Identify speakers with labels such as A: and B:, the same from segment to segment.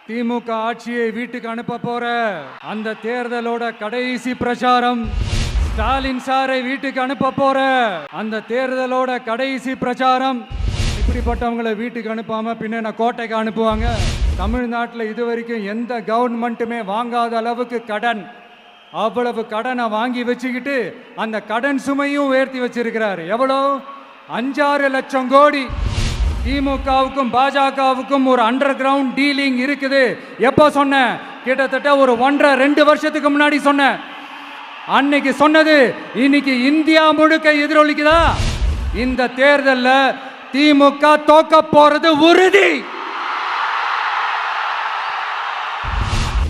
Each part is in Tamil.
A: திமுக ஆட்சியை வீட்டுக்கு அனுப்ப போற அந்த தேர்தலோட கடைசி பிரச்சாரம். ஸ்டாலின் சாரை வீட்டுக்கு அனுப்ப போற அந்த தேர்தலோட கடைசி பிரச்சாரம். இப்படிப்பட்டவங்களை வீட்டுக்கு அனுப்பாம பின்ன கோட்டைக்கு அனுப்புவாங்க. தமிழ்நாட்டில் இதுவரைக்கும் எந்த கவர்மெண்ட்டுமே வாங்காத அளவுக்கு கடன், அவ்வளவு கடனை வாங்கி வச்சுக்கிட்டு அந்த கடன் சுமையும் உயர்த்தி வச்சிருக்கிறார். எவ்வளோ? 5-6 லட்சம் கோடி. திமுகவுக்கும் பாஜகவுக்கும் ஒரு அண்டர் கிரவுண்ட் டீலிங் இருக்குது. எப்போ சொன்ன? கிட்டத்தட்ட ஒரு 1.5-2 வருஷத்துக்கு முன்னாடி சொன்ன. அன்னைக்கு சொன்னது இன்னைக்கு இந்தியா முழுக்க எதிரொலிக்குதா? இந்த தேர்தலில் திமுக தோக்க போறது உறுதி.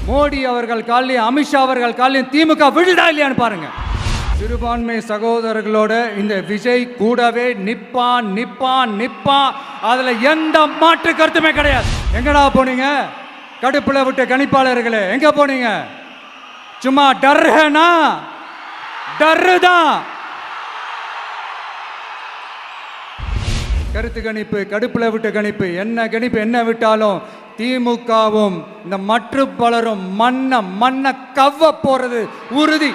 A: மோடி அவர்கள் காலையும் அமித்ஷா அவர்கள் காலையும் திமுக விழுதா இல்லையான்னு பாருங்க. சிறுபான்மை சகோதரர்களோட இந்த விஜய் கூடவே நிப்பான் நிப்பான் நிப்பான். அதுல எந்த மாற்று கருத்துமே கிடையாது. எங்கடா போனீங்க கடுப்புல விட்ட கணிப்பாளர்களே? எங்க போனீங்க? சும்மா டர்னா டர்தான். கருத்து கணிப்பு, கடுப்புல விட்ட கணிப்பு, என்ன கணிப்பு என்ன விட்டாலும் திமுகவும் இந்த மற்ற பலரும் மண்ண கவ்வ போறது உறுதி.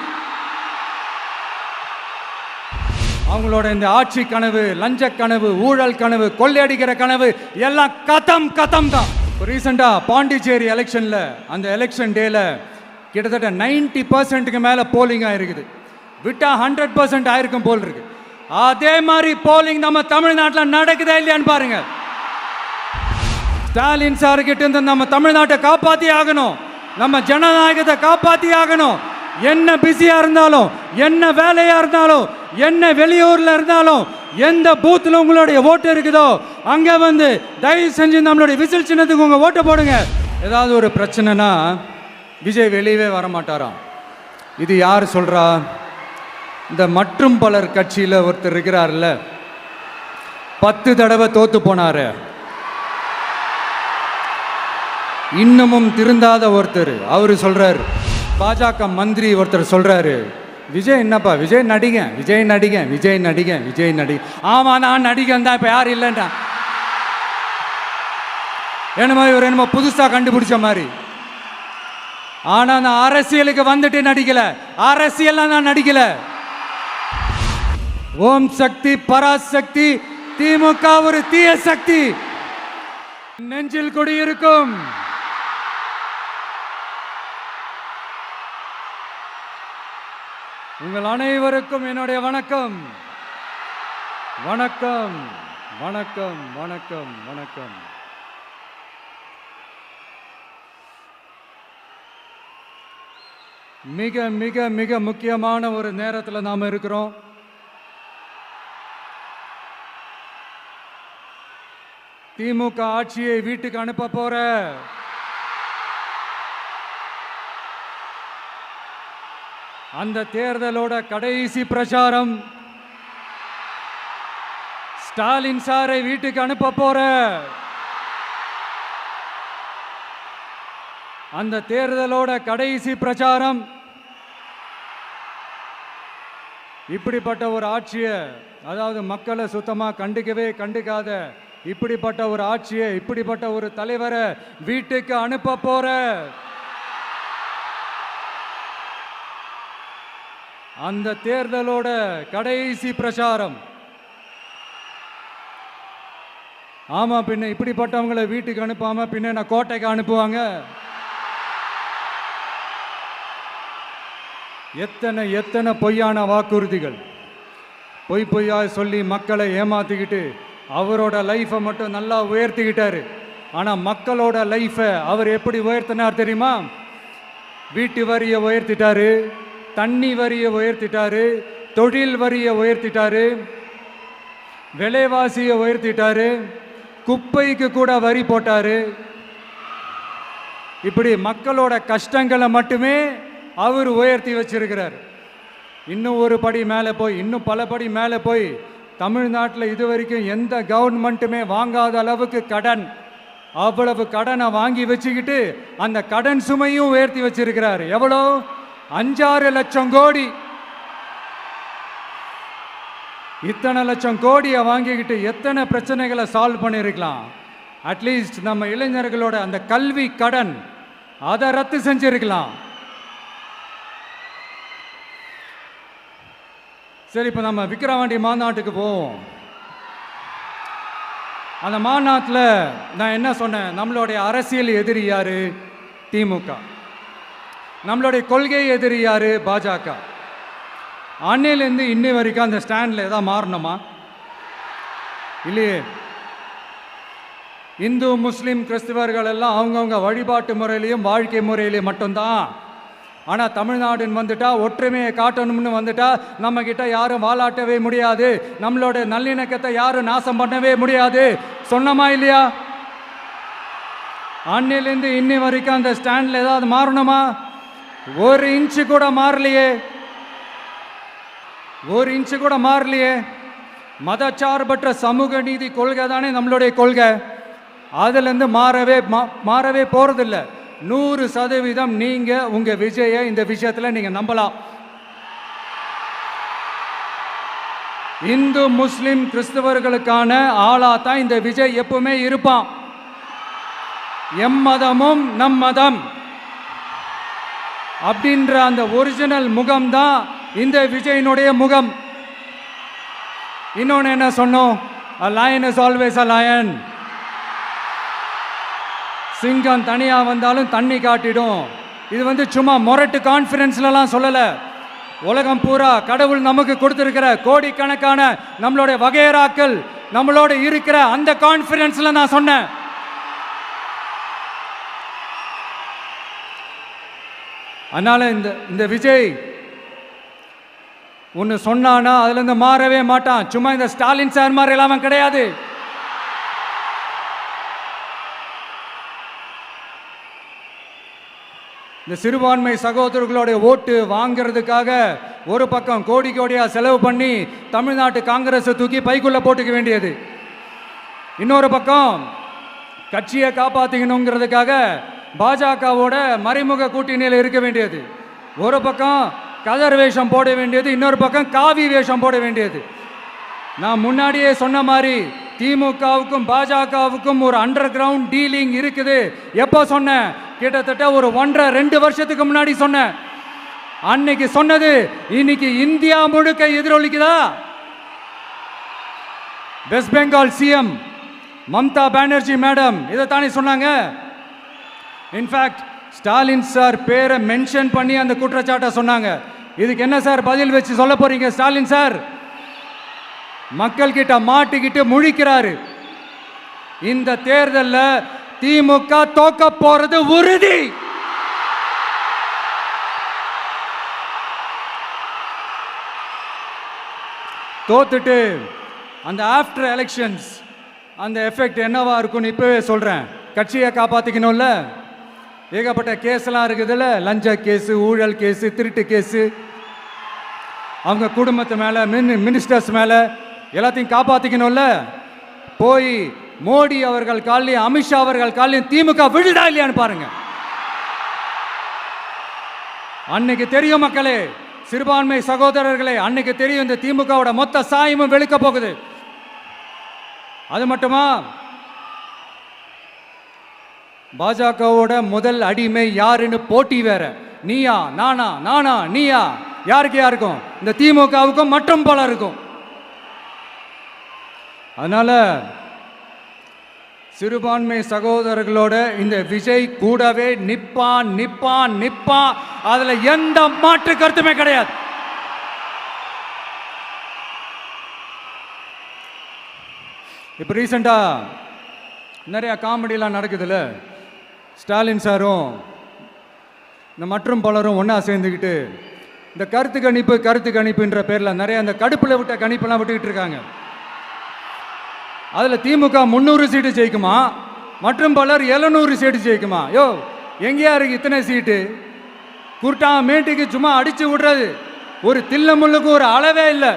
A: அவங்களோட இந்த ஆட்சி கனவு, லஞ்ச கனவு, ஊழல் கனவு, கொள்ளையடிக்கிற கனவு எல்லாம் கதம் கதம் தான். ரீசெண்டா பாண்டிச்சேரி எலெக்ஷன்ல அந்த எலெக்ஷன் டேல கிட்டத்தட்ட 90% மேல போலிங் ஆயிருக்குது. விட்டா 100% ஆயிருக்கும் போல் இருக்கு. அதே மாதிரி போலிங் நம்ம தமிழ்நாட்டில் நடக்குதா இல்லையான்னு பாருங்க. ஸ்டாலின் சார் கிட்ட இருந்து நம்ம தமிழ்நாட்டை காப்பாத்தி ஆகணும், நம்ம ஜனநாயகத்தை காப்பாத்தி ஆகணும். என்ன பிஸியா இருந்தாலும், என்ன வேலையா இருந்தாலும், என்ன வெளியூர்ல இருந்தாலும், எந்த பூத்துல உங்களுடைய ஓட்டு இருக்குதோ அங்க வந்து தயவு செஞ்சு நம்மளுடைய விசில் சின்னத்துக்கு உங்க ஓட்டை போடுங்க. ஏதாவது ஒரு பிரச்சனைனா விஜய் வெளியவே வரமாட்டாராம். இது யார் சொல்றா? இந்த மற்றும் பலர் கட்சியில ஒருத்தர் இருக்கிறார்ல, 10 தடவை தோத்து போனாரு, இன்னமும் திருந்தாத ஒருத்தர். அவரு சொல்றாரு, பாஜக மந்திரி ஒருத்தர் சொல்றாரு, விஜய் என்னப்பா விஜய் நடிக, விஜய் நடிக, விஜய் நடிக, விஜய் நடிக. ஆமா நான் நடிகன் தான், இப்ப யாரும் இல்லைன்றா. என்னமோ இவர் என்னமோ புதுசா கண்டுபிடிச்ச மாதிரி. ஆனா நான் அரசியலுக்கு வந்துட்டு நடிக்கல, அரசியல் நான் நடிக்கல. ஓம் சக்தி பராசக்தி, திமுக ஒரு தீய சக்தி நெஞ்சில் குடியிருக்கும். உங்கள் அனைவருக்கும் என்னுடைய வணக்கம், வணக்கம், வணக்கம், வணக்கம், வணக்கம். மிக மிக மிக முக்கியமான ஒரு நேரத்தில் நாம இருக்கிறோம். திமுக ஆட்சியை வீட்டுக்கு அனுப்ப போற அந்த தேர்தலோட கடைசி பிரச்சாரம். ஸ்டாலின் சாரை வீட்டுக்கு அனுப்ப போற அந்த தேர்தலோட கடைசி பிரச்சாரம். இப்படிப்பட்ட ஒரு ஆட்சியை, அதாவது மக்களை சுத்தமா கண்டுக்காத இப்படிப்பட்ட ஒரு ஆட்சியை, இப்படிப்பட்ட ஒரு தலைவரை வீட்டுக்கு அனுப்ப போற அந்த தேர்தலோட கடைசி பிரச்சாரம். ஆமா, பின்ன இப்படிப்பட்டவங்களை வீட்டுக்கு அனுப்பாம பின்ன கோட்டைக்கு அனுப்புவாங்க. எத்தனை எத்தனை பொய்யான வாக்குறுதிகள், பொய்யா சொல்லி மக்களை ஏமாத்திக்கிட்டு அவரோட லைஃபை மட்டும் நல்லா உயர்த்திக்கிட்டாரு. ஆனால் மக்களோட லைஃபை அவர் எப்படி உயர்த்தினார் தெரியுமா? வீட்டு வரியை உயர்த்திட்டாரு, தண்ணி வரியை உயர்த்திட்டாரு, தொழில் வரியை உயர்த்திட்டாரு, விலைவாசியை உயர்த்திட்டாரு, குப்பைக்கு கூட வரி போட்டாரு. இப்படி மக்களோட கஷ்டங்களை மட்டுமே அவர் உயர்த்தி வச்சிருக்கிறார். இன்னும் ஒரு படி மேலே போய், இன்னும் பல படி மேலே போய், தமிழ்நாட்டில் இதுவரைக்கும் எந்த கவர்மெண்ட்டுமே வாங்காத அளவுக்கு கடன், அவ்வளவு கடனை வாங்கி வச்சுக்கிட்டு அந்த கடன் சுமையும் உயர்த்தி வச்சிருக்கிறார். எவ்வளோ? 5-6 லட்சம் கோடி. இத்தனை லட்சம் கோடியை வாங்கிக்கிட்டு எத்தனை பிரச்சனைகளை சால்வ் பண்ணியிருக்கலாம். அட்லீஸ்ட் நம்ம இளைஞர்களோட அந்த கல்வி கடன் அதை ரத்து செஞ்சிருக்கலாம். சரி, இப்போ நம்ம விக்கிரவாண்டி மாநாட்டுக்கு போவோம். அந்த மாநாட்டில் நான் என்ன சொன்னேன்? நம்மளுடைய அரசியல் எதிரி யாரு? திமுக. நம்மளுடைய கொள்கை எதிரி யாரு? பாஜக. அன்னையிலேருந்து இன்னை வரைக்கும் அந்த ஸ்டாண்டில் ஏதாவது மாறணுமா? இல்லையே. இந்து முஸ்லீம் கிறிஸ்தவர்கள் எல்லாம் அவங்கவுங்க வழிபாட்டு முறையிலையும் வாழ்க்கை முறையிலையும் மட்டும்தான். ஆனால் தமிழ்நாடுன்னு வந்துட்டா, ஒற்றுமையை காட்டணும்னு வந்துட்டா, நம்மக்கிட்ட யாரும் வாலாட்டவே முடியாது, நம்மளோட நல்லிணக்கத்தை யாரும் நாசம் பண்ணவே முடியாது. சொன்னமா இல்லையா? அன்னிலேருந்து இன்னி வரைக்கும் அந்த ஸ்டாண்டில் ஏதாவது மாறணுமா? ஒரு இன்ச்சு கூட மாறலையே. ஒரு இன்ச்சு கூட மாறலையே. மதச்சார்பற்ற சமூக நீதி கொள்கை தானே நம்மளுடைய கொள்கை. அதுலேருந்து மாறவே போகிறதில்லை. 100% நீங்கள் உங்கள் விஜயை இந்த விஷயத்தில் நீங்கள் நம்பலாம். இந்து முஸ்லிம் கிறிஸ்தவர்களுக்கான ஆளா தான் இந்த விஜய் எப்பவுமே இருப்பான். எம்மதமும் நம் மதம் அப்படின்ற அந்த ஒரிஜினல் முகம் தான் இந்த விஜயினுடைய முகம். இன்னொன்று என்ன சொன்னோம்? A lion is always a lion. சிங்கம் தனியாக வந்தாலும் தண்ணி காட்டிடும். இது சும்மா மொரட்டு கான்ஃபரன்ஸ்லாம் சொல்லலை. உலகம் பூரா கடவுள் நமக்கு கொடுத்திருக்கிற கோடிக்கணக்கான நம்மளுடைய வகையராக்கள் நம்மளோட இருக்கிற அந்த கான்ஃபரன்ஸ்ல நான் சொன்னேன். அதனால இந்த விஜய் ஒன்று சொன்னானா அதுல இருந்து மாறவே மாட்டான். சும்மா இந்த ஸ்டாலின் சார் மாதிரி எல்லாம் கிடையாது. இந்த சிறுபான்மை சகோதரர்களுடைய ஓட்டு வாங்கிறதுக்காக ஒரு பக்கம் கோடி கோடியா செலவு பண்ணி தமிழ்நாட்டு காங்கிரஸை தூக்கி பைக்குள்ள போட்டுக்க வேண்டியது, இன்னொரு பக்கம் கட்சியை காப்பாற்றிக்கணுங்கிறதுக்காக பாஜகவோட மறைமுக கூட்டணியில் இருக்க வேண்டியது, ஒரு பக்கம் கதர் வேஷம் போட வேண்டியது, இன்னொரு பக்கம் காவி வேஷம் போட வேண்டியது. நான் முன்னாடியே சொன்ன மாதிரி திமுகவுக்கும் பாஜகவுக்கும் ஒரு அண்டர் கிரவுண்ட் டீலிங் இருக்குது. எப்போ சொன்னேன்? கிட்டத்தட்ட ஒரு 1.5-2 வருஷத்துக்கு முன்னாடி சொன்னேன். அன்னைக்கு சொன்னது இன்னைக்கு இந்தியா முழுக்க எதிரொலிக்குதா? West Bengal CM Mamata Banerjee madam இதைத்தானே சொன்னாங்க. இன்ஃபேக்ட் ஸ்டாலின் சார் பேரை மென்ஷன் பண்ணி அந்த குற்றச்சாட்டை சொன்னாங்க. இதுக்கு என்ன சார் பதில் வச்சு சொல்ல போறீங்க? ஸ்டாலின் சார் மக்கள் கிட்ட மாட்டிக்கிட்டு முழிக்கிறாரு. இந்த தேர்தலில் திமுக தோக்க போறது உறுதி. தோத்துட்டு அந்த ஆஃப்டர் எலெக்ஷன்ஸ் அந்த எஃபெக்ட் என்னவா இருக்கும்னு இப்பவே சொல்றேன். கட்சியை காப்பாத்திக்கணும்ல, ஏகப்பட்ட கேஸ்லாம் இருக்குதுல்ல, லஞ்ச கேஸு, ஊழல் கேஸு, திருட்டு கேஸு, அவங்க குடும்பத்து மேலே, மினிஸ்டர்ஸ் மேலே எல்லாத்தையும் காப்பாற்றிக்கணும்ல. போய் மோடி அவர்கள் காலையும் அமித்ஷா அவர்கள் காலையும் திமுக விழுதா இல்லையான்னு பாருங்க. அன்னைக்கு தெரியும் மக்களே, சிறுபான்மை சகோதரர்களே, அன்னைக்கு தெரியும் இந்த திமுகவோட மொத்த சாயமும் வெளுக்க போகுது. அது மட்டுமா, பாஜகவோட முதல் அடிமை யாருன்னு போட்டி வேற. நீயா நானா, நானா நீயா, யாருக்கு யாருக்கும்? இந்த திமுகவுக்கும் மற்றும் பலருக்கும். அதனால சிறுபான்மை சகோதரர்களோட இந்த விஜய் கூடவே நிப்பான் நிப்பான் நிப்பான். அதுல எந்த மாற்று கருத்துமே கிடையாது. இப்ப ரீசெண்டா நிறைய காமெடியெல்லாம் நடக்குதுல்ல. ஸ்டாலின் சாரும் இந்த மற்றும் பலரும் ஒன்றா சேர்ந்துக்கிட்டு இந்த கருத்து கணிப்புன்ற பேரில் நிறைய அந்த கடுப்பில் விட்ட கணிப்பெல்லாம் விட்டுக்கிட்டு இருக்காங்க. அதில் திமுக 300 சீட்டு ஜெயிக்குமா, மற்றும் பலர் 700 சீட்டு ஜெயிக்குமா? யோ, எங்கேயா இருக்கு இத்தனை சீட்டு? குருட்டா மேட்டுக்கு சும்மா அடிச்சு விடுறது. ஒரு தில்லமுள்ளுக்கு ஒரு அளவே இல்லை.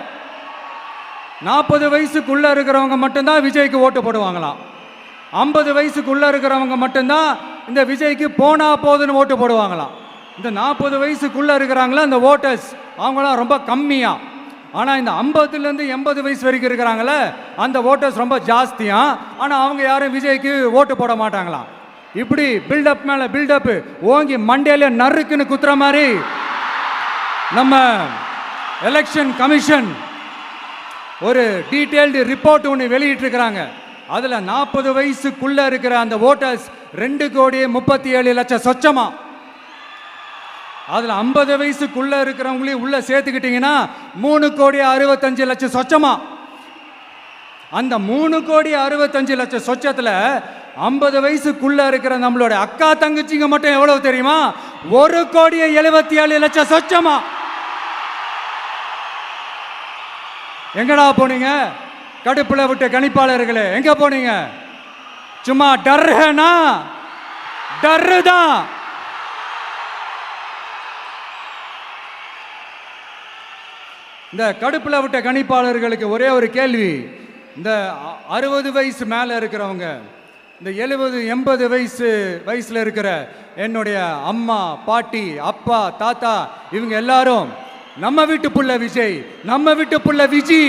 A: 40 வயசுக்குள்ளே இருக்கிறவங்க மட்டும்தான் விஜய்க்கு ஓட்டு போடுவாங்களாம். 50 வயசுக்குள்ளே இருக்கிறவங்க மட்டும்தான் இந்த விஜய்க்கு போனா போதுன்னு ஓட்டு போடுவாங்களாம். இந்த 40 வயசுக்குள்ளே இருக்கிறாங்களா இந்த ஓட்டர்ஸ், அவங்களாம் ரொம்ப கம்மியாக. ஆனால் இந்த 50லேருந்து 80 வயசு வரைக்கும் இருக்கிறாங்களே அந்த ஓட்டர்ஸ் ரொம்ப ஜாஸ்தியா. ஆனால் அவங்க யாரும் விஜய்க்கு ஓட்டு போட மாட்டாங்களாம். இப்படி பில்டப் மேலே பில்டப் ஓங்கி மண்டையில நறுக்குன்னு குத்துற மாதிரி நம்ம எலெக்ஷன் கமிஷன் ஒரு டீட்டெயில்டு ரிப்போர்ட் ஒன்று வெளியிட்டிருக்கிறாங்க. அதில் 40 வயசுக்குள்ள இருக்கிற அந்த ஓட்டர்ஸ் 2,37,00,000 சொச்சமா. அதில் 50 வயசுக்குள்ள இருக்கிறவங்களையும் உள்ள சேர்த்துக்கிட்டீங்கன்னா 3,65,00,000 சொச்சமா. அந்த 3,65,00,000 சொச்சத்தில் 50 வயசுக்குள்ள இருக்கிற நம்மளோட அக்கா தங்கச்சிங்க மட்டும் எவ்வளவு தெரியுமா? 1,77,00,000 சொச்சமா. எங்கடா போனீங்க கடுப்புல விட்ட கணிப்பாளர்களே? எங்க போனீங்க? சும்மா டர்னா டர்ரு தான். இந்த கடுப்புல விட்ட கணிப்பாளர்களுக்கு ஒரே ஒரு கேள்வி. இந்த 60 வயசு மேல இருக்கிறவங்க, இந்த 70-80 வயசுல இருக்கிற என்னுடைய அம்மா பாட்டி அப்பா தாத்தா இவங்க எல்லாரும் நம்ம வீட்டு புள்ள விஜய், நம்ம வீட்டு புள்ள விஜி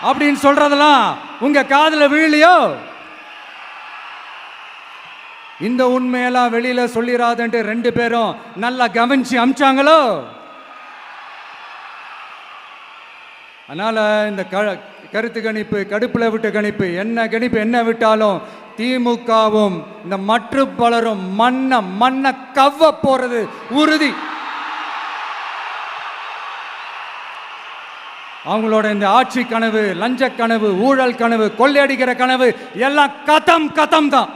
A: அப்படின்னு சொல்றதெல்லாம் உங்க காதுல விழலையோ? இந்த உண்மையெல்லாம் வெளியில சொல்லிராதன்ட்டு 2 பேரும் நல்லா கவனிச்சு அமிச்சாங்களோ? அதனால இந்த கருத்து கணிப்பு, கடுப்புல விட்ட கணிப்பு, என்ன விட்டாலும் திமுகவும் இந்த மற்ற பலரும் மண்ண கவ்வ போறது உறுதி. அவங்களோட இந்த ஆட்சி கனவு, லஞ்ச கனவு, ஊழல் கனவு, கொள்ளையடிக்கிற கனவு எல்லாம் கதம் தான்.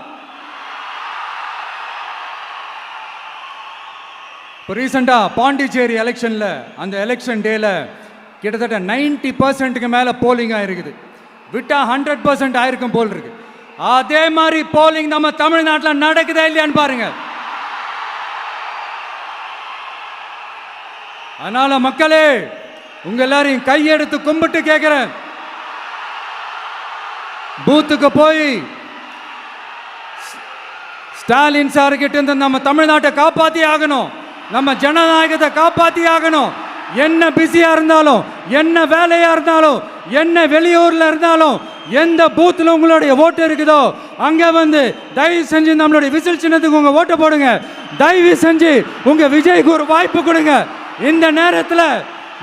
A: இப்போ ரீசெண்டா பாண்டிச்சேரி எலெக்ஷன்ல அந்த எலெக்ஷன் டேல கிட்டத்தட்ட 90% மேல போலிங் ஆயிருக்குது. விட்டா 100% ஆயிருக்கும் போல் இருக்கு. அதே மாதிரி போலிங் நம்ம தமிழ்நாட்டில் நடக்குதா இல்லையான்னு பாருங்க. அதனால மக்களே, உங்க எல்லாரையும் கையெடுத்து கும்பிட்டு கேட்கிறேன், பூத்துக்கு போய் ஸ்டாலின் சார் கிட்ட இருந்து நம்ம தமிழ்நாட்டை காப்பாத்தி ஆகணும், நம்ம ஜனநாயகத்தை காப்பாத்தி ஆகணும். என்ன பிஸியா இருந்தாலும், என்ன வேலையா இருந்தாலும், என்ன வெளியூர்ல இருந்தாலும், எந்த பூத்துல உங்களுடைய ஓட்டு இருக்குதோ அங்க வந்து தயவு செஞ்சு நம்மளுடைய விசில் சின்னத்துக்கு உங்க ஓட்டு போடுங்க. தயவு செஞ்சு உங்க விஜய்க்கு ஒரு வாய்ப்பு கொடுங்க. இந்த நேரத்தில்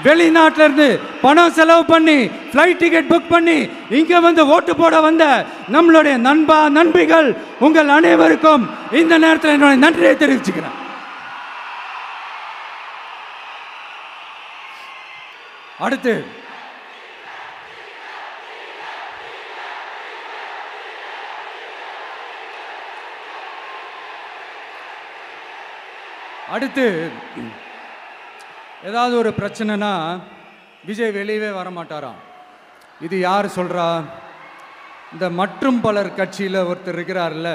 A: வெளிநாட்டில இருந்து பணம் செலவு பண்ணி ஃப்ளைட் டிக்கெட் புக் பண்ணி இங்க வந்து ஓட்டு போட வந்த நம்மளுடைய நண்பிகள் உங்கள் அனைவருக்கும் இந்த நேரத்தில் என்னுடைய நன்றியை தெரிவிச்சுக்கிறேன். அடுத்து ஏதாவது ஒரு பிரச்சனைனா விஜய் வெளியவே வரமாட்டாராம். இது யார் சொல்றா? இந்த மற்றும் பலர் கட்சியில் ஒருத்தர் இருக்கிறார்ல,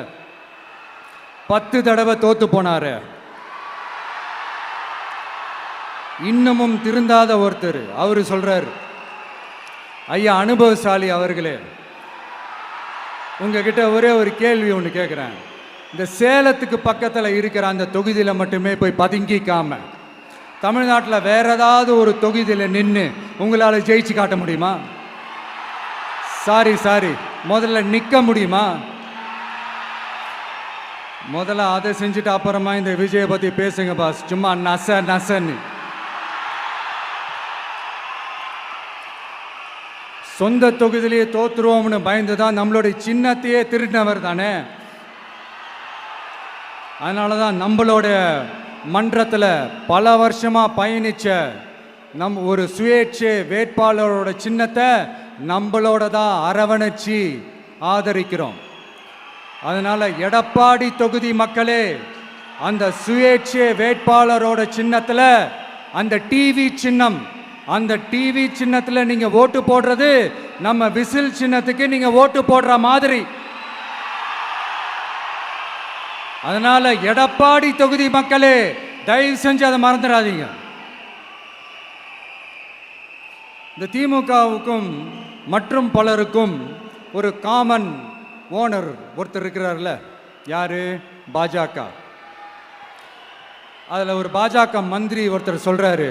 A: 10 தடவை தோத்து போனாரு, இன்னமும் திருந்தாத ஒருத்தர், அவரு சொல்றார், ஐயா அனுபவசாலி அவர்களே, உங்ககிட்ட ஒரே ஒரு கேள்வி ஒன்று கேட்குறேன். இந்த சேலத்துக்கு பக்கத்தில் இருக்கிற அந்த தொகுதியில் மட்டுமே போய் பதுங்கிக்காம தமிழ்நாட்டில் வேற ஏதாவது ஒரு தொகுதியில் நின்று உங்களால் ஜெயிச்சு காட்ட முடியுமா? சாரி முதல்ல நிற்க முடியுமா? முதல்ல அதை செஞ்சுட்டு அப்புறமா இந்த விஜயை பற்றி பேசுங்க பாஸ். சும்மா நசன்னு சொந்த தொகுதியிலேயே தோத்துருவோம்னு பயந்து தான் நம்மளுடைய சின்னத்தையே திருடினவர் தானே. அதனால தான் நம்மளோட மன்றத்தில் பல வருஷமாக பயணிச்ச ஒரு சுயேட்சை வேட்பாளரோட சின்னத்தை நம்மளோட தான் அரவணைச்சி ஆதரிக்கிறோம். அதனால எடப்பாடி தொகுதி மக்களே, அந்த சுயேட்சை வேட்பாளரோட சின்னத்தில் அந்த டிவி சின்னம், அந்த டிவி சின்னத்தில் நீங்க ஓட்டு போடுறது நம்ம விசில் சின்னத்துக்கு நீங்க ஓட்டு போடுற மாதிரி. அதனால எடப்பாடி தொகுதி மக்களே, தயவு செஞ்சு அதை மறந்துடாதீங்க. இந்த திமுகவுக்கும் மற்றும் பலருக்கும் ஒரு காமன் ஓனர் ஒருத்தர் இருக்கிறார்ல, யாரு? பாஜக. அதில் ஒரு பாஜக மந்திரி ஒருத்தர் சொல்றாரு,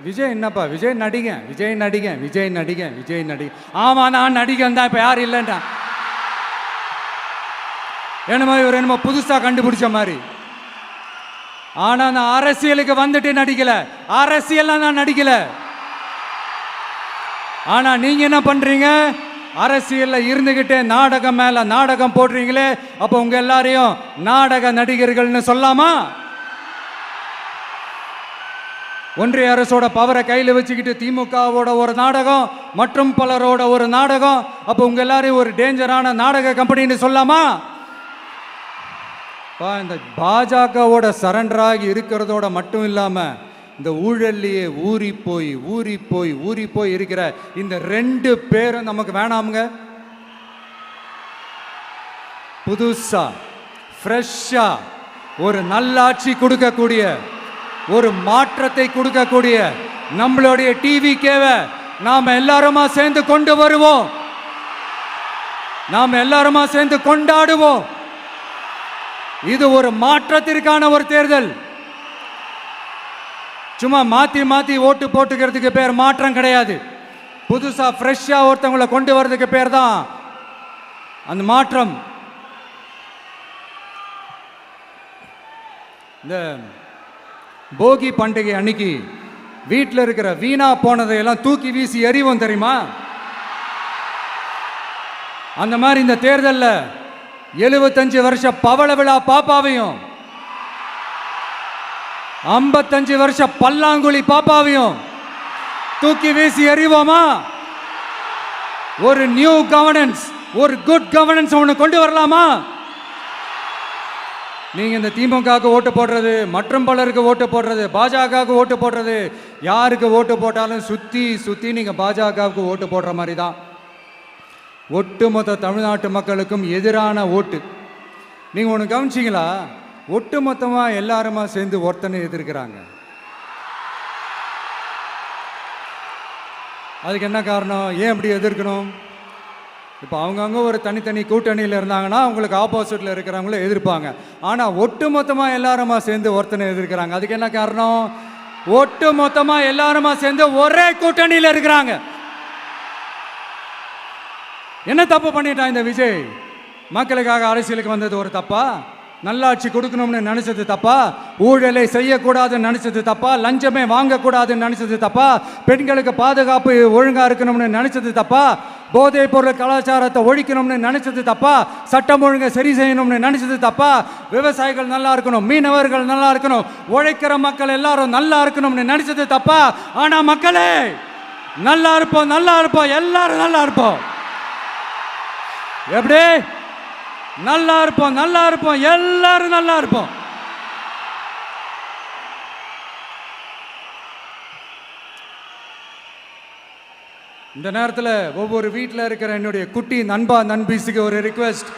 A: விஜய் என்னப்பா விஜய் நடிங்க, விஜய் நடிங்க, விஜய் நடிங்க, விஜய் நடிங்க. ஆமா நான் நடிகன் தான், இப்ப யாரும் இல்லைன்டா. என்னமோ இவர் என்னமோ புதுசா கண்டுபிடிச்ச மாதிரி. ஆனா நான் அரசியலுக்கு வந்துட்டு நடிக்கல, அரசியல் நான் நடிக்கல. ஆனா நீங்க என்ன பண்றீங்க? அரசியல்ல இருந்துகிட்டே நாடகம் மேல நாடகம் போடுறீங்களே, அப்ப உங்க எல்லாரையும் நாடக நடிகர்கள்னு சொல்லாமா? ஒன்றிய அரசோட பவரை கையில் வச்சுக்கிட்டு திமுகவோட ஒரு நாடகம் மற்றும் பலரோட ஒரு நாடகம், அப்போ உங்க எல்லாரையும் ஒரு டேஞ்சரான நாடக கம்பெனின்னு சொல்லாமா? இந்த பாஜகவோட சரண்டராகி இருக்கிறதோட மட்டும் இல்லாம இந்த ஊழல்லையே ஊறி போய் இருக்கிற இந்த 2 பேரும் நமக்கு வேணாமுங்க. புதுசா ஃப்ரெஷ்ஷா ஒரு நல்லாட்சி கொடுக்கக்கூடிய, ஒரு மாற்றத்தை கொடுக்கக்கூடிய நம்மளுடைய டிவிகேவை நாம எல்லாருமா சேர்ந்து கொண்டு வருவோம், நாம எல்லாருமா சேர்ந்து கொண்டாடுவோம். இது ஒரு மாற்றத்திற்கான ஒரு தேர்தல். சும்மா மாத்தி ஓட்டு போட்டுக்கிறதுக்கு பேர் மாற்றம் கிடையாது. புதுசா ஃப்ரெஷ்ஷா ஒருத்தவங்களை கொண்டு வர்றதுக்கு பேர் தான் அந்த மாற்றம். இந்த போகி பண்டிகை அன்னைக்கு வீட்டில் இருக்கிற வீணா போனதையெல்லாம் தூக்கி வீசி எறிவோம் தெரியுமா? அந்த மாதிரி இந்த தேர்தலில் 75 வருஷ பவள விழா பாப்பாவையும் 55 வருஷ பல்லாங்குழி பாப்பாவையும் தூக்கி வீசி எறிவோமா? ஒரு நியூ கவர்னன்ஸ், ஒரு குட் கவர்னன்ஸ் ஒன்று கொண்டு வரலாமா? நீங்க இந்த திமுகவுக்கு ஓட்டு போடுறது, மற்றும் பலருக்கு ஓட்டு போடுறது, பாஜகவுக்கு ஓட்டு போடுறது, யாருக்கு ஓட்டு போட்டாலும் சுத்தி நீங்க பாஜகவுக்கு ஓட்டு போடுற மாதிரி தான். ஒட்டுமொத்த தமிழ்நாட்டு மக்களுக்கும் எதிரான ஓட்டு. நீங்க ஒன்று கவனிச்சிங்களா? ஒட்டுமொத்தமா எல்லாருமா சேர்ந்து ஒருத்தனை எதிர்க்கிறாங்க. அதுக்கு என்ன காரணம்? ஏன் அப்படி எதிர்க்கணும்? இப்போ அவங்கவுங்க ஒரு தனித்தனி கூட்டணியில் இருந்தாங்கன்னா அவங்களுக்கு ஆப்போசிட்டில் இருக்கிறவங்கள எதிர்ப்பாங்க. ஆனால் ஒட்டு மொத்தமாக எல்லாருமா சேர்ந்து ஒருத்தனை எதிர்க்கிறாங்க. அதுக்கு என்ன காரணம்? ஒட்டு மொத்தமாக எல்லாருமா சேர்ந்து ஒரே கூட்டணியில் இருக்கிறாங்க. என்ன தப்பு பண்ணிட்டான் இந்த விஜய்? மக்களுக்காக அரசியலுக்கு வந்தது ஒரு தப்பா? நல்லாட்சி கொடுக்கணும்னு நினைச்சது தப்பா? ஊழலை செய்யக்கூடாதுன்னு நினைச்சது தப்பா? லஞ்சமே வாங்கக்கூடாதுன்னு நினைச்சது தப்பா? பெண்களுக்கு பாதுகாப்பு ஒழுங்கா இருக்கணும்னு நினைச்சது தப்பா? போதைப் பொருள் கலாச்சாரத்தை ஒழிக்கணும்னு நினைச்சது தப்பா? சட்டம் ஒழுங்கை சரி செய்யணும்னு நினைச்சது தப்பா? விவசாயிகள் நல்லா இருக்கணும், மீனவர்கள் நல்லா இருக்கணும், உழைக்கிற மக்கள் எல்லாரும் நல்லா இருக்கணும்னு நினைச்சது தப்பா? ஆனா மக்களே நல்லா இருப்போம், எல்லாரும் நல்லா இருப்போம். எப்படி நல்லா இருப்போம், எல்லாரும் நல்லா இருப்போம். இந்த நேரத்தில் ஒவ்வொரு வீட்டில் இருக்கிற என்னுடைய குட்டி நண்பீஸுக்கு ஒரு ரிக்வெஸ்ட்.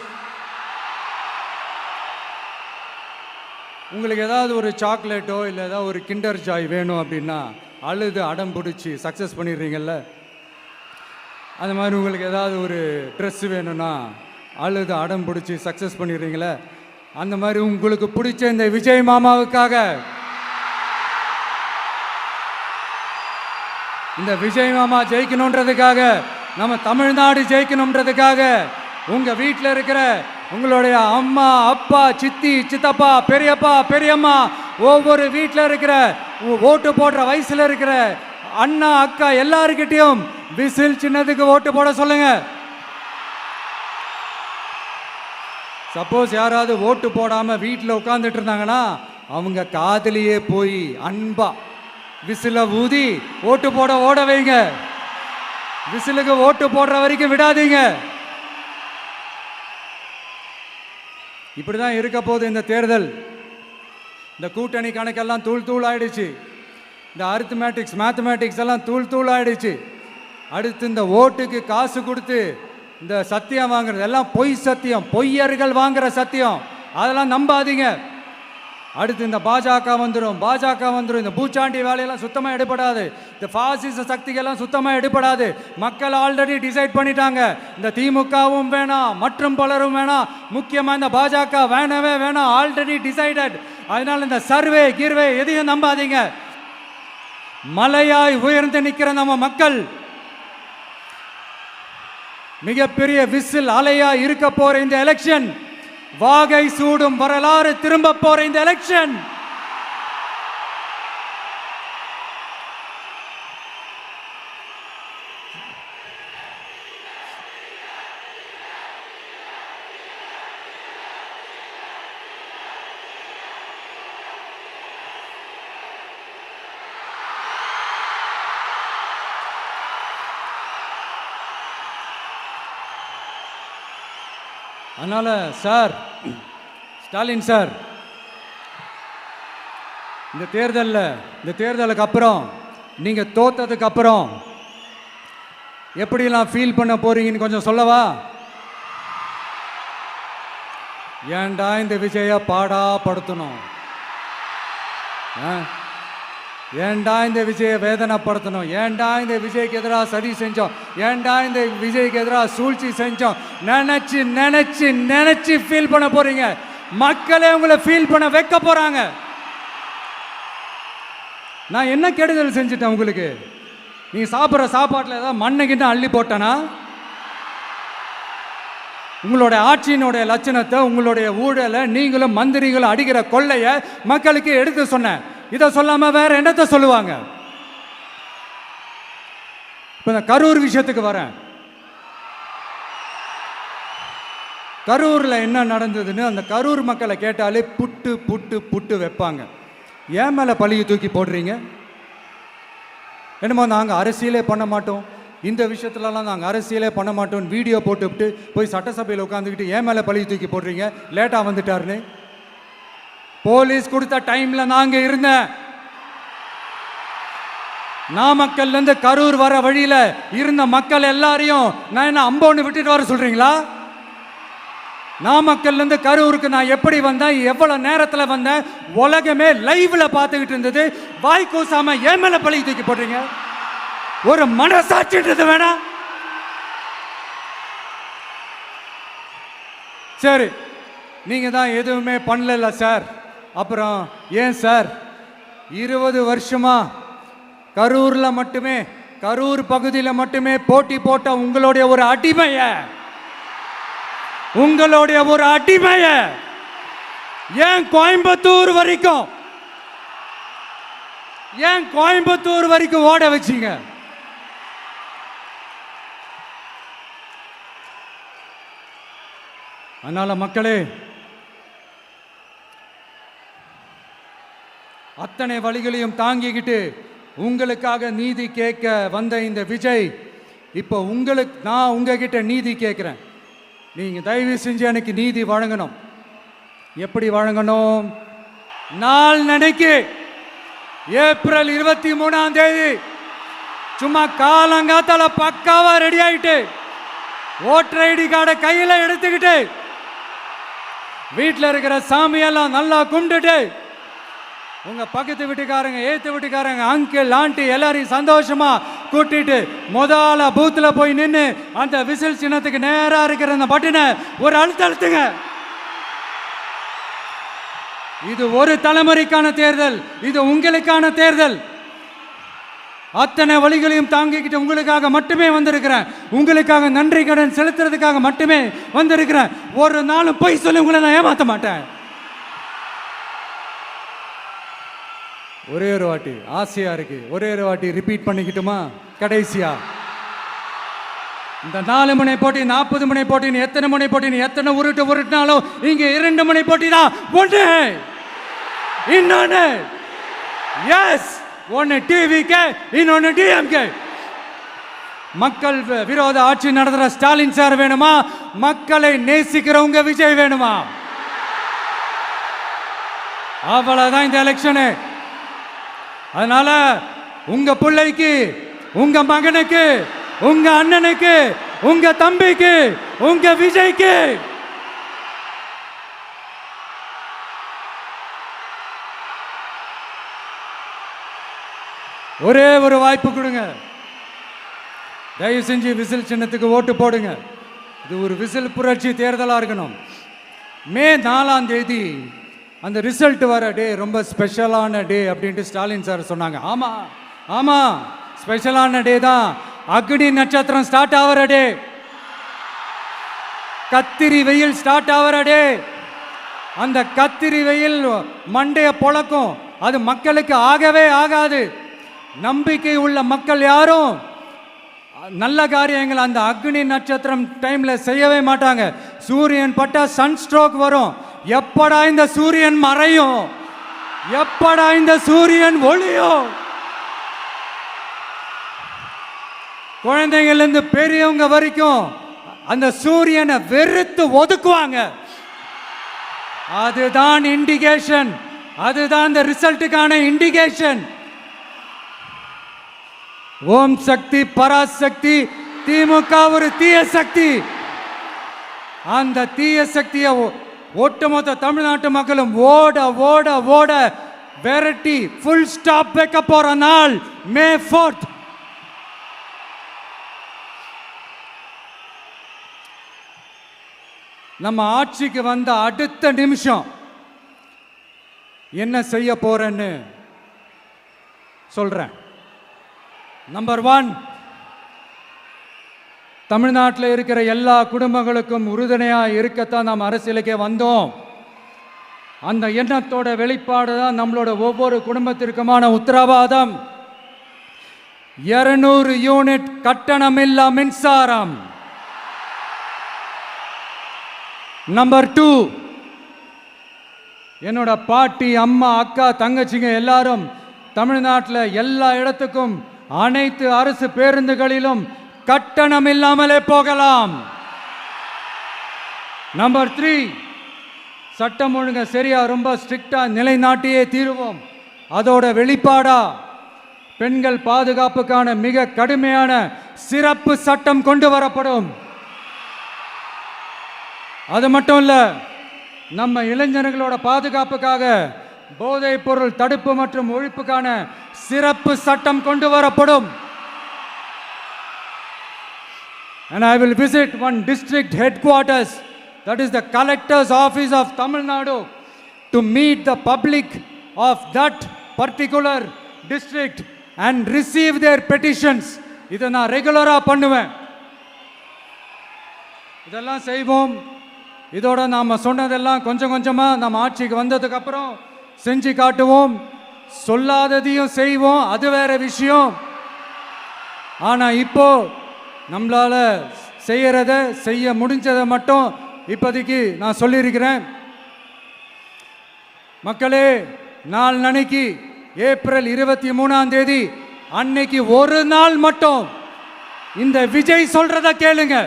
A: உங்களுக்கு ஏதாவது ஒரு சாக்லேட்டோ இல்லை ஏதாவது ஒரு கிண்டர் ஜாய் வேணும் அப்படின்னா அழுது அடம் பிடிச்சி சக்ஸஸ் பண்ணிடுறீங்கல்ல, அந்த மாதிரி உங்களுக்கு ஏதாவது ஒரு ட்ரெஸ் வேணும்னா அழுது அடம் பிடிச்சி சக்ஸஸ் பண்ணிடுறீங்களே, அந்த மாதிரி உங்களுக்கு பிடிச்ச இந்த விஜய் மாமாவுக்காக, இந்த விஜய் மாமா ஜெயிக்கணுன்றதுக்காக, நம்ம தமிழ்நாடு ஜெயிக்கணுன்றதுக்காக உங்க வீட்டில் இருக்கிற உங்களுடைய அம்மா, அப்பா, சித்தி, சித்தப்பா, பெரியப்பா, பெரியம்மா, ஒவ்வொரு வீட்டில் இருக்கிற ஓட்டு போடுற வயசுல இருக்கிற அண்ணா, அக்கா எல்லாருக்கிட்டையும் விசில் சின்னதுக்கு ஓட்டு போட சொல்லுங்க. சப்போஸ் யாராவது ஓட்டு போடாம வீட்டில் உட்காந்துட்டு இருந்தாங்கன்னா அவங்க காதலியே போய் அன்பா விசில ஊதி ஓட்டு போட ஓட வைங்க. விசிலுக்கு ஓட்டு போடுற வரைக்கும் விடாதீங்க. இப்படிதான் இருக்க போது இந்த தேர்தல். இந்த கூட்டணி கணக்கெல்லாம் தூள் ஆயிடுச்சு. இந்த அரித்மேட்டிக்ஸ், மேத்தமேட்டிக்ஸ் எல்லாம் தூள் ஆயிடுச்சு. அடுத்து இந்த ஓட்டுக்கு காசு கொடுத்து இந்த சத்தியம் வாங்குறது எல்லாம் பொய் சத்தியம், பொய்யர்கள் வாங்குற சத்தியம், அதெல்லாம் நம்பாதீங்க. அடுத்து இந்த பாஜக வந்துடும், இந்த பூச்சாண்டி வேலையெல்லாம் சுத்தமாக எடுபடாது. இந்த பாசிச சக்திகள்லாம் சுத்தமாக எடுபடாது. மக்கள் ஆல்ரெடி டிசைட் பண்ணிட்டாங்க. இந்த திமுகவும் வேணாம், மற்றும் பலரும் வேணாம், முக்கியமாக இந்த பாஜக வேணவே வேணாம், ஆல்ரெடி டிசைடட். அதனால இந்த சர்வே கீர்வே எதையும் நம்பாதீங்க. மலையாய் உயர்ந்து நிற்கிற நம்ம மக்கள் மிகப்பெரிய விசில் அலையா இருக்க போற இந்த எலெக்ஷன், வாகை சூடும் வரலாறு திரும்ப போற இந்த எலெக்ஷன் அதனால சார், ஸ்டாலின் சார், இந்த தேர்தலுக்கு அப்புறம் நீங்க தோத்ததுக்கு அப்புறம் எப்படிலாம் ஃபீல் பண்ண போறீங்கன்னு கொஞ்சம் சொல்லவா? ஏன்டா இந்த விஜய பாடா படுத்தணும், ஏன்டா இந்த விஜயை வேதனைப்படுத்தணும், ஏன்டா இந்த விஜய்க்கு எதிராக சதி செஞ்சோம், ஏன்டா இந்த விஜய்க்கு எதிராக சூழ்ச்சி செஞ்சோம் நினைச்சு நினைச்சு நினைச்சு ஃபீல் பண்ண போறீங்க. மக்களே உங்களை ஃபீல் பண்ண வைக்க போறாங்க. நான் என்ன கெடுதல் செஞ்சுட்டேன் உங்களுக்கு? நீங்க சாப்பிட்ற சாப்பாட்டில் ஏதாவது மண்ணை கிட்ட அள்ளி போட்டனா? உங்களுடைய ஆட்சியினுடைய லட்சணத்தை, உங்களுடைய ஊழலை, நீங்களும் மந்திரிகளும் அடிக்கிற கொள்ளைய மக்களுக்கு எடுத்து சொன்னேன். இதை சொல்லாம வேற என்னத்தை சொல்லுவாங்க? இப்ப இந்த கரூர் விஷயத்துக்கு வரேன். கரூர்ல என்ன நடந்ததுன்னு அந்த கரூர் மக்களை கேட்டாலே புட்டு புட்டு புட்டு வைப்பாங்க. ஏன் மேல பழியை தூக்கி போடுறீங்க? என்னமோ நாங்கள் அரசியலே பண்ண மாட்டோம், இந்த விஷயத்துலலாம் நாங்கள் அரசியலே பண்ண மாட்டோம் வீடியோ போட்டுவிட்டு போய் சட்டசபையில் உட்காந்துக்கிட்டு ஏன் மேலே பழியை தூக்கி போடுறீங்க? லேட்டாக வந்துட்டாருன்னு போலீஸ் கொடுத்த டைம்ல நாங்க இருந்தேன். நாமக்கல்ல இருந்து கரூர் வர வழியில இருந்த மக்கள் எல்லாரையும் நான் என்ன அம்போன்னு விட்டுட்டு வர சொல்றீங்களா? நாமக்கல்ல இருந்து கரூருக்கு நான் எப்படி வந்தேன், எவ்வளவு நேரத்துல வந்தேன், உலகமே லைவ்ல பார்த்துக்கிட்டு இருந்தது. வாய் கூசாம ஏன் மேல பழி தூக்கி போடுறீங்க? ஒரு மனசாட்சின்றது வேணாம்? சரி, நீங்க தான் எதுவுமே பண்ணல சார், அப்புறம் ஏன் சார் 20 வருஷமா கரூர்ல மட்டுமே, கரூர் பகுதியில் மட்டுமே போட்டி போட்ட உங்களுடைய ஒரு அடிமைய ஏன் கோயம்புத்தூர் வரைக்கும் ஓட வச்சீங்க? அதனால மக்களே, அத்தனை வழிகளையும் தாங்கிக்கிட்டு உங்களுக்காக நீதி கேட்க வந்த இந்த விஜய், இப்போ நான் உங்ககிட்ட நீதி கேட்கிறேன். நீங்க தயவு செஞ்சு எனக்கு நீதி வழங்கணும். எப்படி வழங்கணும்? நாள் நடைக்கு ஏப்ரல் 23ஆம் தேதி சும்மா காலங்காத்தால பக்காவா ரெடி ஆயிட்டு ஓட்டர் ஐடி கார்டை கையில எடுத்துக்கிட்டு வீட்டில் இருக்கிற சாமியெல்லாம் நல்லா கும்பிட்டுட்டு உங்க பக்கத்து வீட்டுக்காரங்க, ஏத்து வீட்டுக்காரங்க, அங்கிள் ஆண்டி எல்லாரையும் சந்தோஷமா கூட்டிட்டு முதல்ல பூத்துல போய் நின்று அந்த விசில் சின்னத்துக்கு நேரா இருக்கிற அந்த பட்டனை ஒரு அழுத்துங்க. இது ஒரு தலைமுறைக்கான தேர்தல், இது உங்களுக்கான தேர்தல். அத்தனை வழிகளையும் தாங்கிக்கிட்டு உங்களுக்காக மட்டுமே வந்திருக்கிறேன், உங்களுக்காக நன்றி கடன் செலுத்துறதுக்காக மட்டுமே வந்திருக்கிறேன். ஒரு நாளும் பொய் சொல்லி உங்களை நான் ஏமாற்ற மாட்டேன். ஒரே ஒரு வாட்டி ஆசையா இருக்கு, ஒரே ஒரு வாட்டி ரிப்பீட் பண்ணிக்கிட்டுமா? கடைசியா இந்த 4 முனை போட்டி, 40 முனை போட்டி, எத்தனை முனை போட்டி, எத்தனை உருட்டினாலும் இங்க 2 முனை போட்டி தான். ஒன்று இன்னொன்னு எஸ், ஒன்னு டிவிகே, இன்னொன்னு டிஎம்கே. மக்கள் விரோத ஆட்சி நடத்துற ஸ்டாலின் சார் வேணுமா? மக்களை நேசிக்கிறவங்க விஜய் வேணுமா? அவ்வளவுதான் இந்த எலெக்ஷனு. அதனால உங்க பிள்ளைக்கு, உங்க மகனுக்கு, உங்க அண்ணனுக்கு, உங்க தம்பிக்கு, உங்க விஜய்க்கு ஒரே ஒரு வாய்ப்பு கொடுங்க. தயவு செஞ்சு விசில் சின்னத்துக்கு ஓட்டு போடுங்க. இது ஒரு விசில் புரட்சி தேர்தலாக இருக்கணும். மே 4ஆம் தேதி அந்த ரிசல்ட் வர டே ரொம்ப ஸ்பெஷலான டே அப்படின்ட்டு ஸ்டாலின் சார் சொன்னாங்க. ஆமாம் ஆமா, ஸ்பெஷலான டே தான். அக்னி நட்சத்திரம் ஸ்டார்ட் ஆகிற டே, கத்திரி வெயில் ஸ்டார்ட் ஆகிற டே. அந்த கத்திரி வெயில் மண்டைய பொழக்கும், அது மக்களுக்கு ஆகவே ஆகாது. நம்பிக்கை உள்ள மக்கள் யாரும் நல்ல காரியங்கள் அந்த அக்னி நட்சத்திரம் டைம்ல செய்யவே மாட்டாங்க. சூரியன் பட்டா சன் ஸ்ட்ரோக் வரும். எப்படா இந்த சூரியன் மறையும், எப்படா இந்த சூரியன் ஒளியும். குழந்தைங்கள்ல இருந்து பெரியவங்க வரைக்கும் அந்த சூரியனை வெறுத்து ஒதுக்குவாங்க. அதுதான் இண்டிகேஷன், அதுதான் இந்த ரிசல்ட்டுக்கான இண்டிகேஷன். ஓம் சக்தி பராசக்தி, திமுக ஒரு தீய சக்தி. அந்த தீய சக்தியை ஒட்டுமொத்த தமிழ்நாட்டு மக்களும் ஓட ஓட ஓட விரட்டி ஃபுல் ஸ்டாப் வைக்க போற நாள் மே 4th. நம்ம ஆட்சிக்கு வந்த அடுத்த நிமிஷம் என்ன செய்ய போறேன்னு சொல்றேன். நம்பர் 1, தமிழ்நாட்டில் இருக்கிற எல்லா குடும்பங்களுக்கும் உறுதுணையாக இருக்கத்தான் நாம் அரசியலுக்கே வந்தோம். அந்த எண்ணத்தோட வெளிப்பாடு தான் நம்மளோட ஒவ்வொரு குடும்பத்திற்குமான உத்தரவாதம். 200 யூனிட் கட்டணமில்லா மின்சாரம். நம்பர் 2, என்னோட பாட்டி, அம்மா, அக்கா, தங்கச்சிங்க எல்லாரும் தமிழ்நாட்டில் எல்லா இடத்துக்கும் அனைத்து அரசு பேருந்துகளிலும் கட்டணம் இல்லாமலே போகலாம். நம்பர் 3, சட்டம் ஒழுங்கு சரியா ரொம்ப ஸ்ட்ரிக்டா நிலைநாட்டியே தீருவோம். அதோட வெளிப்பாடா பெண்கள் பாதுகாப்புக்கான மிக கடுமையான சிறப்பு சட்டம் கொண்டு வரப்படும். அது மட்டும் இல்ல, நம்ம இளைஞர்களோட பாதுகாப்புக்காக போதைப் பொருள் தடுப்பு மற்றும் ஒழிப்புக்கான சிறப்பு சட்டம் கொண்டு வரப்படும். And I will visit one district headquarters, that is the collector's office of Tamil Nadu, to meet the public of that particular district and receive their petitions. இதை நான் ரெகுலரா பண்ணுவேன். இதெல்லாம் செய்வோம். இதோட நாம சொன்னதெல்லாம் கொஞ்சம் கொஞ்சமா நம்ம ஆட்சிக்கு வந்ததுக்கு அப்புறம் செஞ்சு காட்டுவோம். சொல்லாததையும் செய்வோம், அது வேற விஷயம். ஆனா இப்போ நம்மளால செய்யறத செய்ய முடிஞ்சதை மட்டும் இப்போதைக்கு நான் சொல்லியிருக்கிறேன். மக்களே, நாளைக்கு ஏப்ரல் 23ஆம் தேதி அன்னைக்கு ஒரு நாள் மட்டும் இந்த விஜய் சொல்றத கேளுங்க.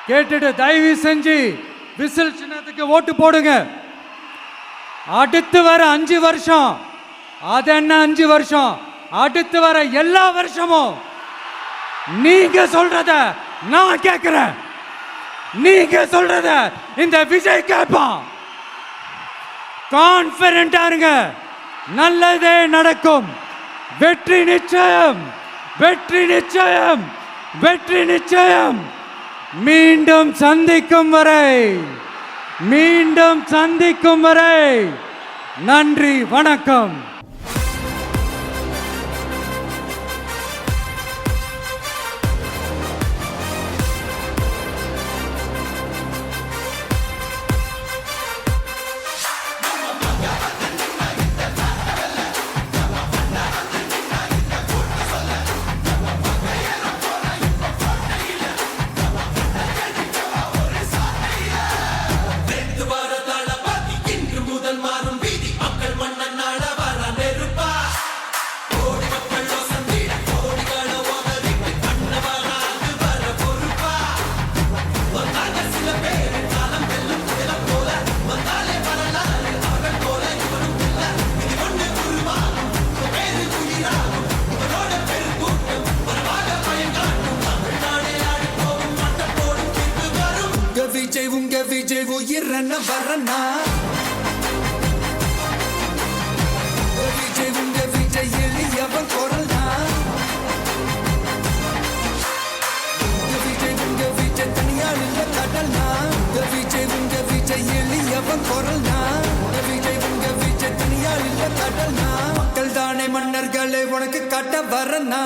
A: கேட்டுட்டு தயவு செஞ்சு விசில் சின்னத்துக்கு ஓட்டு போடுங்க. அடுத்து வர 5 வருஷம், அது என்ன 5 வருஷம், அடுத்து வர எல்லா வருஷமும் நீங்க சொல்றத நான் கேட்கிறேன், நீங்க சொல்றத இந்த விஜய் கேட்பான். கான்பிடென்டா இருங்க, நல்லதே நடக்கும். வெற்றி நிச்சயம், வெற்றி நிச்சயம், வெற்றி நிச்சயம். மீண்டும் சந்திக்கும் வரை, மீண்டும் சந்திக்கும் வரை நன்றி, வணக்கம். விஜய் உயிரன வரனா, விஜய் உங்க விஜய் எளியவன் குரல்னா, விஜய் உங்க விஜய் தனியால் இல்ல கடல்னா, விஜய் உங்க விஜய் எளியவன் குரல்னா, விஜய் உங்க விஜய் தனியால் இல்ல கடல்னா. மக்கள் தானே மன்னர்
B: திறமைகளை உனக்கு காட்ட வரனா